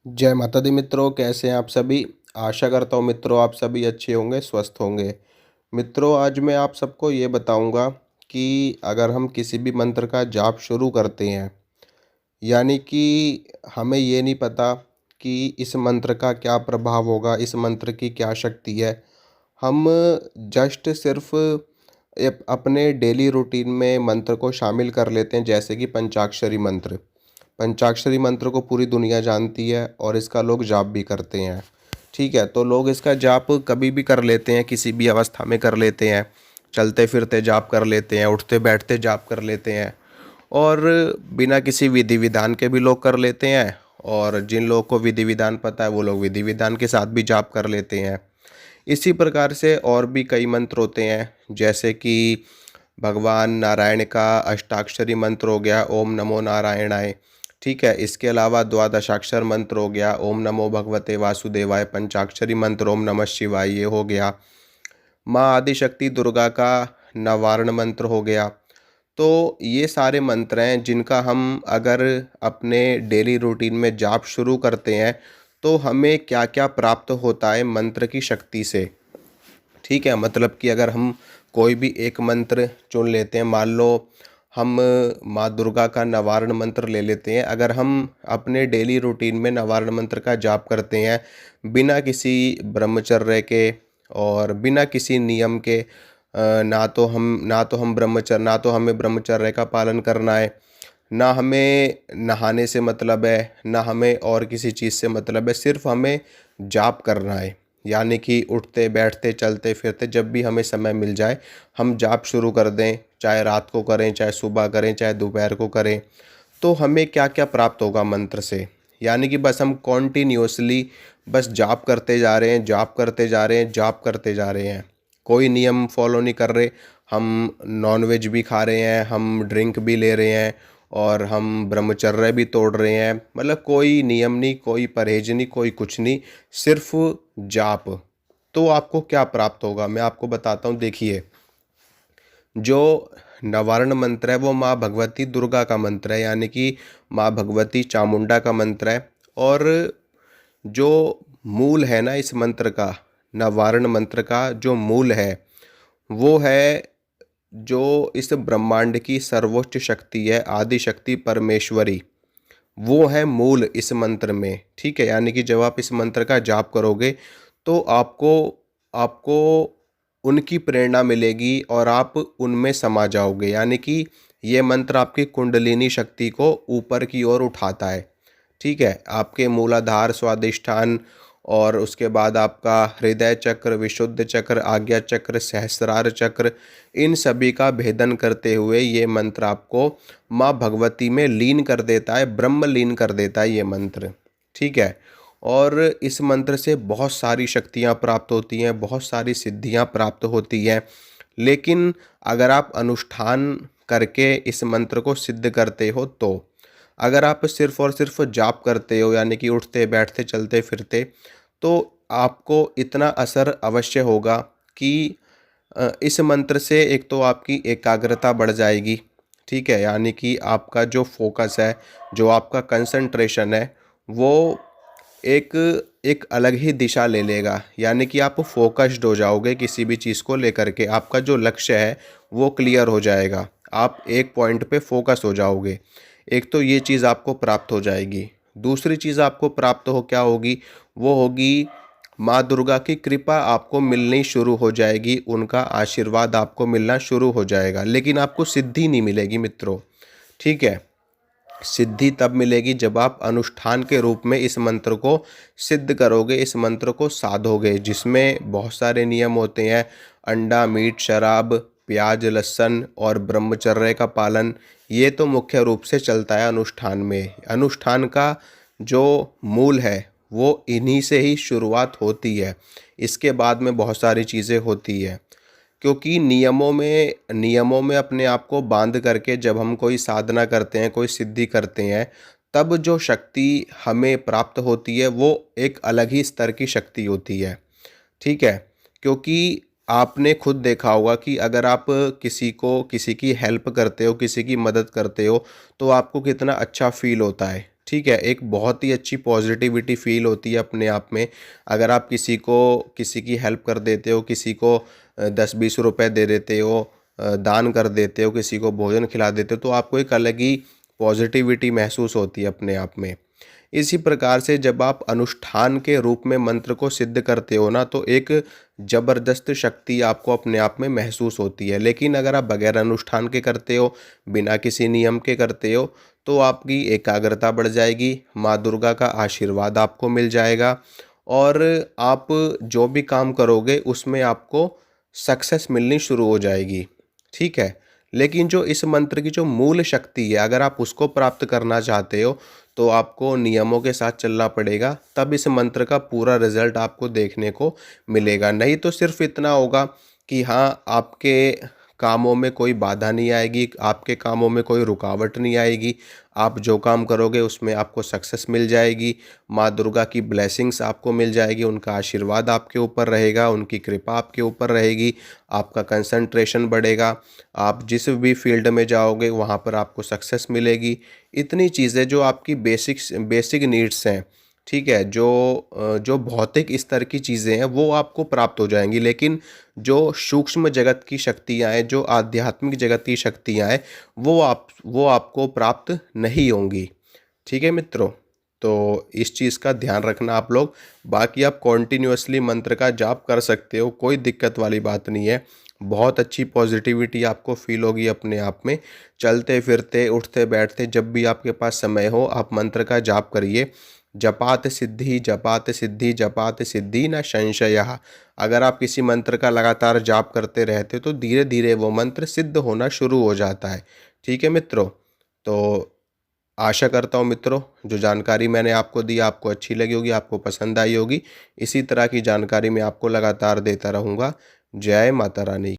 जय माता दी मित्रों, कैसे हैं आप सभी। आशा करता हूँ मित्रों आप सभी अच्छे होंगे, स्वस्थ होंगे। मित्रों, आज मैं आप सबको ये बताऊंगा कि अगर हम किसी भी मंत्र का जाप शुरू करते हैं, यानी कि हमें ये नहीं पता कि इस मंत्र का क्या प्रभाव होगा, इस मंत्र की क्या शक्ति है। हम जस्ट सिर्फ अपने डेली रूटीन में मंत्र को शामिल कर लेते हैं, जैसे कि पंचाक्षरी मंत्र। पंचाक्षरी मंत्र को पूरी दुनिया जानती है और इसका लोग जाप भी करते हैं। ठीक है, तो लोग इसका जाप कभी भी कर लेते हैं, किसी भी अवस्था में कर लेते हैं। चलते फिरते जाप कर लेते हैं, उठते बैठते जाप कर लेते हैं, और बिना किसी विधि विधान के भी लोग कर लेते हैं। और जिन लोगों को विधि विधान पता है वो लोग विधि विधान के साथ भी जाप कर लेते हैं। इसी प्रकार से और भी कई मंत्र होते हैं, जैसे कि भगवान नारायण का अष्टाक्षरी मंत्र हो गया, ओम नमो नारायणाय। ठीक है, इसके अलावा द्वादशाक्षर मंत्र हो गया, ओम नमो भगवते वासुदेवाय। पंचाक्षरी मंत्र ओम नमः शिवाय ये हो गया। माँ आदिशक्ति दुर्गा का नवारण मंत्र हो गया। तो ये सारे मंत्र हैं जिनका हम अगर अपने डेली रूटीन में जाप शुरू करते हैं तो हमें क्या क्या प्राप्त होता है मंत्र की शक्ति से। ठीक है, मतलब कि अगर हम कोई भी एक मंत्र चुन लेते हैं, मान लो हम माँ दुर्गा का नवारण मंत्र ले लेते हैं। अगर हम अपने डेली रूटीन में नवारण मंत्र का जाप करते हैं बिना किसी ब्रह्मचर्य के और बिना किसी नियम के, ना तो हमें ब्रह्मचर्य का पालन करना है, ना हमें नहाने से मतलब है, ना हमें और किसी चीज़ से मतलब है, सिर्फ हमें जाप करना है। यानी कि उठते बैठते चलते फिरते जब भी हमें समय मिल जाए हम जाप शुरू कर दें, चाहे रात को करें, चाहे सुबह करें, चाहे दोपहर को करें। तो हमें क्या क्या प्राप्त होगा मंत्र से। यानी कि बस हम कॉन्टीन्यूसली बस जाप करते जा रहे हैं, जाप करते जा रहे हैं, जाप करते जा रहे हैं, कोई नियम फॉलो नहीं कर रहे। हम नॉनवेज भी खा रहे हैं, हम ड्रिंक भी ले रहे हैं, और हम ब्रह्मचर्य भी तोड़ रहे हैं। मतलब कोई नियम नहीं, कोई परहेज नहीं, कोई कुछ नहीं, सिर्फ जाप। तो आपको क्या प्राप्त होगा मैं आपको बताता हूँ। देखिए, जो नवारण मंत्र है वो माँ भगवती दुर्गा का मंत्र है, यानी कि माँ भगवती चामुंडा का मंत्र है। और जो मूल है ना इस मंत्र का, नवारण मंत्र का जो मूल है वो है, जो इस ब्रह्मांड की सर्वोच्च शक्ति है, आदि शक्ति परमेश्वरी, वो है मूल इस मंत्र में। ठीक है, यानी कि जब आप इस मंत्र का जाप करोगे तो आपको आपको उनकी प्रेरणा मिलेगी और आप उनमें समा जाओगे। यानी कि ये मंत्र आपकी कुंडलिनी शक्ति को ऊपर की ओर उठाता है। ठीक है, आपके मूलाधार, स्वादिष्ठान, और उसके बाद आपका हृदय चक्र, विशुद्ध चक्र, आज्ञा चक्र, सहस्रार चक्र, इन सभी का भेदन करते हुए ये मंत्र आपको माँ भगवती में लीन कर देता है, ब्रह्म लीन कर देता है ये मंत्र। ठीक है, और इस मंत्र से बहुत सारी शक्तियाँ प्राप्त होती हैं, बहुत सारी सिद्धियाँ प्राप्त होती हैं। लेकिन अगर आप अनुष्ठान करके इस मंत्र को सिद्ध करते हो तो, अगर आप सिर्फ और सिर्फ जाप करते हो, यानी कि उठते बैठते चलते फिरते, तो आपको इतना असर अवश्य होगा कि इस मंत्र से एक तो आपकी एकाग्रता बढ़ जाएगी। ठीक है, यानी कि आपका जो फोकस है, जो आपका कंसंट्रेशन है, वो एक एक अलग ही दिशा ले लेगा। यानी कि आप फोकस्ड हो जाओगे किसी भी चीज़ को लेकर के, आपका जो लक्ष्य है वो क्लियर हो जाएगा, आप एक पॉइंट पे फोकस हो जाओगे। एक तो ये चीज़ आपको प्राप्त हो जाएगी। दूसरी चीज़ आपको प्राप्त हो क्या होगी, वो होगी माँ दुर्गा की कृपा आपको मिलनी शुरू हो जाएगी, उनका आशीर्वाद आपको मिलना शुरू हो जाएगा। लेकिन आपको सिद्धि नहीं मिलेगी मित्रों। ठीक है, सिद्धि तब मिलेगी जब आप अनुष्ठान के रूप में इस मंत्र को सिद्ध करोगे, इस मंत्र को साधोगे, जिसमें बहुत सारे नियम होते हैं। अंडा, मीट, शराब, प्याज, लहसुन और ब्रह्मचर्य का पालन, ये तो मुख्य रूप से चलता है अनुष्ठान में। अनुष्ठान का जो मूल है वो इन्हीं से ही शुरुआत होती है, इसके बाद में बहुत सारी चीज़ें होती है। क्योंकि नियमों में अपने आप को बांध करके जब हम कोई साधना करते हैं, कोई सिद्धि करते हैं, तब जो शक्ति हमें प्राप्त होती है वो एक अलग ही स्तर की शक्ति होती है। ठीक है, क्योंकि आपने खुद देखा होगा कि अगर आप किसी की हेल्प करते हो, किसी की मदद करते हो, तो आपको कितना अच्छा फील होता है। ठीक है, एक बहुत ही अच्छी पॉजिटिविटी फ़ील होती है अपने आप में। अगर आप किसी की हेल्प कर देते हो, किसी को 10-20 रुपए दे देते हो, दान कर देते हो, किसी को भोजन खिला देते हो, तो आपको एक अलग ही पॉजिटिविटी महसूस होती है अपने आप में। इसी प्रकार से जब आप अनुष्ठान के रूप में मंत्र को सिद्ध करते हो ना, तो एक ज़बरदस्त शक्ति आपको अपने आप में महसूस होती है। लेकिन अगर आप बगैर अनुष्ठान के करते हो, बिना किसी नियम के करते हो, तो आपकी एकाग्रता बढ़ जाएगी, माँ दुर्गा का आशीर्वाद आपको मिल जाएगा और आप जो भी काम करोगे उसमें आपको सक्सेस मिलनी शुरू हो जाएगी। ठीक है? लेकिन जो इस मंत्र की जो मूल शक्ति है, अगर आप उसको प्राप्त करना चाहते हो, तो आपको नियमों के साथ चलना पड़ेगा, तब इस मंत्र का पूरा रिज़ल्ट आपको देखने को मिलेगा। नहीं तो सिर्फ़ इतना होगा कि हाँ, आपके कामों में कोई बाधा नहीं आएगी, आपके कामों में कोई रुकावट नहीं आएगी, आप जो काम करोगे उसमें आपको सक्सेस मिल जाएगी, माँ दुर्गा की ब्लेसिंग्स आपको मिल जाएगी, उनका आशीर्वाद आपके ऊपर रहेगा, उनकी कृपा आपके ऊपर रहेगी, आपका कंसंट्रेशन बढ़ेगा, आप जिस भी फील्ड में जाओगे वहाँ पर आपको सक्सेस मिलेगी। इतनी चीज़ें जो आपकी बेसिक नीड्स हैं, ठीक है, जो भौतिक स्तर की चीज़ें हैं वो आपको प्राप्त हो जाएँगी, लेकिन जो सूक्ष्म जगत की शक्तियाँ हैं, जो आध्यात्मिक जगत की शक्तियाँ हैं, वो आपको प्राप्त नहीं होंगी। ठीक है मित्रों? तो इस चीज़ का ध्यान रखना आप लोग। बाकी आप कॉन्टिन्यूअसली मंत्र का जाप कर सकते हो, कोई दिक्कत वाली बात नहीं है। बहुत अच्छी पॉजिटिविटी आपको फ़ील होगी अपने आप में। चलते-फिरते, उठते-बैठते जब भी आपके पास समय हो, आप मंत्र का जाप करिए। जपात सिद्धि, जपात सिद्धि, जपात सिद्धि न संशयः। अगर आप किसी मंत्र का लगातार जाप करते रहते हो, तो धीरे-धीरे वो मंत्र सिद्ध होना शुरू हो जाता है। ठीक है मित्रों? तो आशा करता हूँ मित्रों, जो जानकारी मैंने आपको दी आपको अच्छी लगी होगी, आपको पसंद आई होगी। इसी तरह की जानकारी मैं आपको लगातार देता रहूँगा। जय माता रानी।